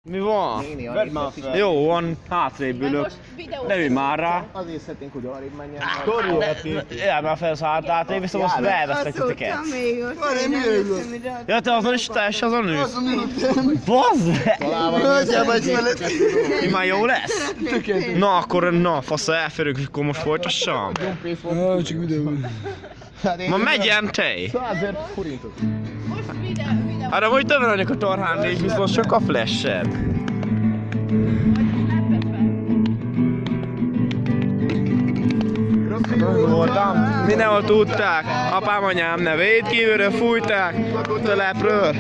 Mi van? Vedd már fel. Jó van, hátrébb ülök. Ne ülj már rá. Azért szeretnénk, hogy arrébb menjen. Ja, már felszállt hátrébb, viszont most felvesztek titeket. Ja, te azon is teljes azon ülsz? Bazd meg! Mi már jó lesz? Na akkor, na, fasza elférünk, és akkor most folytassam. Csak videó. Ma megyem, tej! 100 000 forintot. Arra hogy többen vagyok a torhán, és viszont sokkal flash-ebb. Voltam, mindenhol tudták, apám anyám nevét kívülről fújták, telepről.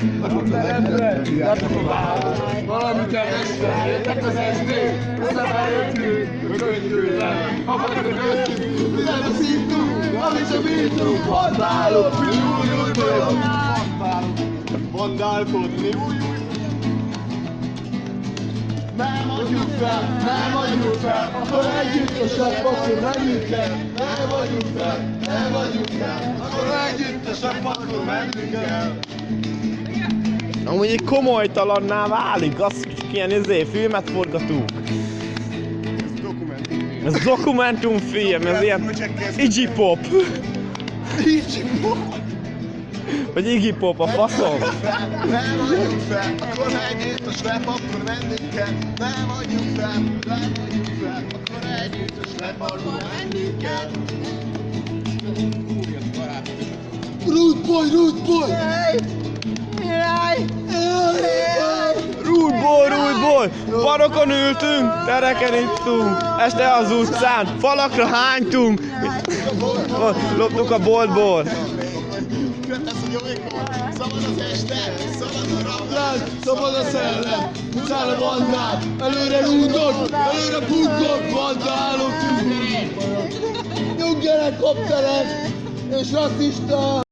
Valamit elvesztem, jöttek az SD, összebejöttünk, rögöttünk, apakatöttünk, mindenbe szívtunk, amit csak bírtunk, vandálok, új, vandálkodni, új. Nem adjuk fel, akkor együttesek, akkor menjünk el. Nem adjuk fel, akkor együttesek, akkor menjünk el. Amúgy egy komolytalanná válik, az csak ilyen filmet forgatunk. Ez dokumentumfilm, ez ilyen Iggy Pop. Vagy Iggy Pop a faszom. Nem adjuk fel, akkor együttes rap, akkor menjünk el. Nem adjuk fel, akkor együttes rap, akkor menjünk el. Rude boy! Rude boy! Parokon ültünk, tereken ittunk, este az utcán, falakra hánytunk. Loptuk a boltból. Kötesz a jólykor, szabad az este, szabad a rablás, szabad a szellem, utcán a bandát, előre rúdok, előre pukkok, vandálok, nyuggerek, kopterek, és rasszista!